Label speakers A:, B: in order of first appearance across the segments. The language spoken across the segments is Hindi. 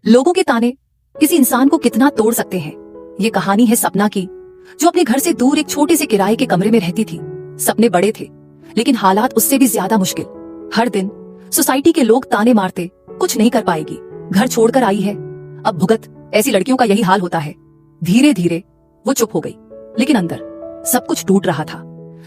A: लोगों के ताने किसी इंसान को कितना तोड़ सकते हैं। ये कहानी है सपना की, जो अपने घर से दूर एक छोटे से किराए के कमरे में रहती थी। सपने बड़े थे, लेकिन हालात उससे भी ज्यादा मुश्किल। हर दिन सोसाइटी के लोग ताने मारते, कुछ नहीं कर पाएगी, घर छोड़कर आई है, अब भुगत। ऐसी लड़कियों का यही हाल होता है। धीरे धीरे वो चुप हो गई, लेकिन अंदर सब कुछ टूट रहा था।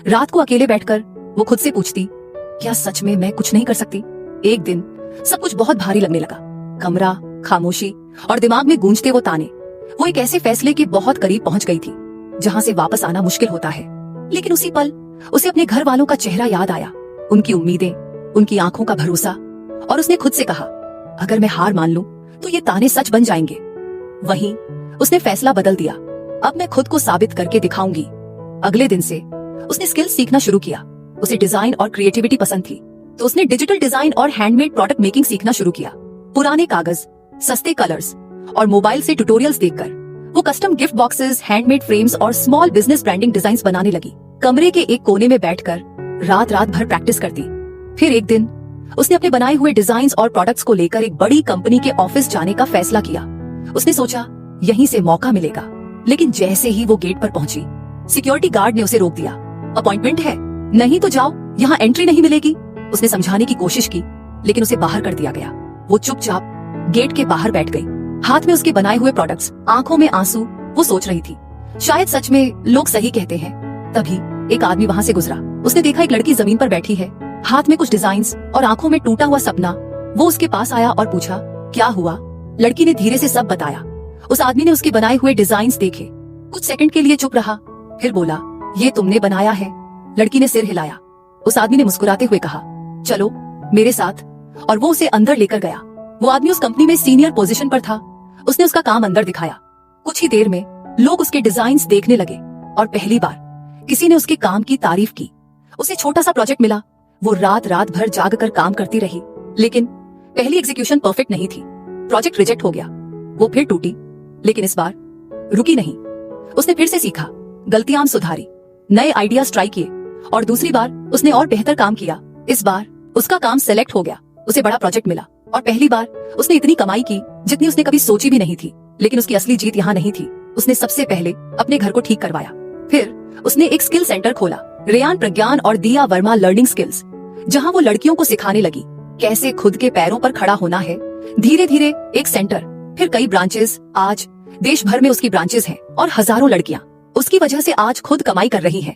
A: रात को अकेले बैठकर वो खुद से पूछती, क्या सच में मैं कुछ नहीं कर सकती? एक दिन सब कुछ बहुत भारी लगने लगा। कमरा, खामोशी और दिमाग में गूंजते वो ताने। वो एक ऐसे फैसले के बहुत करीब पहुंच गई थी जहां से वापस आना मुश्किल होता है। लेकिन उसी पल उसे अपने घर वालों का चेहरा याद आया, उनकी उम्मीदें, उनकी आंखों का भरोसा। और उसने खुद से कहा, अगर मैं हार मान लूं तो ये ताने सच बन जाएंगे। वहीं उसने फैसला बदल दिया, अब मैं खुद को साबित करके दिखाऊंगी। अगले दिन से उसने स्किल सीखना शुरू किया। उसे डिजाइन और क्रिएटिविटी पसंद थी, तो उसने डिजिटल डिजाइन और हैंडमेड प्रोडक्ट मेकिंग सीखना शुरू किया। पुराने कागज, सस्ते कलर्स और मोबाइल से ट्यूटोरियल्स देखकर वो custom gift boxes, handmade frames और स्मॉल बिजनेस ब्रांडिंग डिजाइन्स बनाने लगी। कमरे के एक कोने में बैठकर रात रात भर प्रैक्टिस करती। फिर एक दिन उसने अपने बनाए हुए डिजाइन्स और प्रोडक्ट्स को लेकर एक बड़ी कंपनी के ऑफिस जाने का फैसला किया। उसने सोचा यहीं से मौका मिलेगा, लेकिन जैसे ही वो गेट पर पहुंची, सिक्योरिटी गार्ड ने उसे रोक दिया। अपॉइंटमेंट है, नहीं तो जाओ, यहाँ एंट्री नहीं मिलेगी। उसने समझाने की कोशिश की, लेकिन उसे बाहर कर दिया गया। वो चुपचाप गेट के बाहर बैठ गई, हाथ में उसके बनाए हुए प्रोडक्ट्स, आंखों में आंसू। वो सोच रही थी, शायद सच में लोग सही कहते हैं। तभी एक आदमी वहां से गुजरा। उसने देखा एक लड़की जमीन पर बैठी है, हाथ में कुछ डिजाइन्स और आंखों में टूटा हुआ सपना। वो उसके पास आया और पूछा, क्या हुआ? लड़की ने धीरे से सब बताया। उस आदमी ने उसके बनाए हुए डिजाइन्स देखे, कुछ सेकंड के लिए चुप रहा, फिर बोला, ये तुमने बनाया है? लड़की ने सिर हिलाया। उस आदमी ने मुस्कुराते हुए कहा, चलो मेरे साथ। और वो उसे अंदर लेकर गया। वो आदमी उस कंपनी में सीनियर पोजीशन पर था। उसने उसका काम अंदर दिखाया। कुछ ही देर में लोग उसके डिजाइन्स देखने लगे और पहली बार किसी ने उसके काम की तारीफ की। उसे छोटा सा प्रोजेक्ट मिला। वो रात रात भर जाग कर काम करती रही, लेकिन पहली एग्जीक्यूशन परफेक्ट नहीं थी। प्रोजेक्ट रिजेक्ट हो गया। वो फिर टूटी, लेकिन इस बार रुकी नहीं। उसने फिर से सीखा, गलतियां सुधारी, नए आइडियाज ट्राई किए और दूसरी बार उसने और बेहतर काम किया। इस बार उसका काम सेलेक्ट हो गया। उसे बड़ा प्रोजेक्ट मिला और पहली बार उसने इतनी कमाई की जितनी उसने कभी सोची भी नहीं थी। लेकिन उसकी असली जीत यहाँ नहीं थी। उसने सबसे पहले अपने घर को ठीक करवाया। फिर उसने एक स्किल सेंटर खोला, रेयान प्रज्ञान और दिया वर्मा लर्निंग स्किल्स, जहाँ वो लड़कियों को सिखाने लगी कैसे खुद के पैरों पर खड़ा होना है। धीरे धीरे एक सेंटर, फिर कई ब्रांचेस। आज देश भर में उसकी ब्रांचेस हैं और हजारों लड़कियां उसकी वजह से आज खुद कमाई कर रही हैं।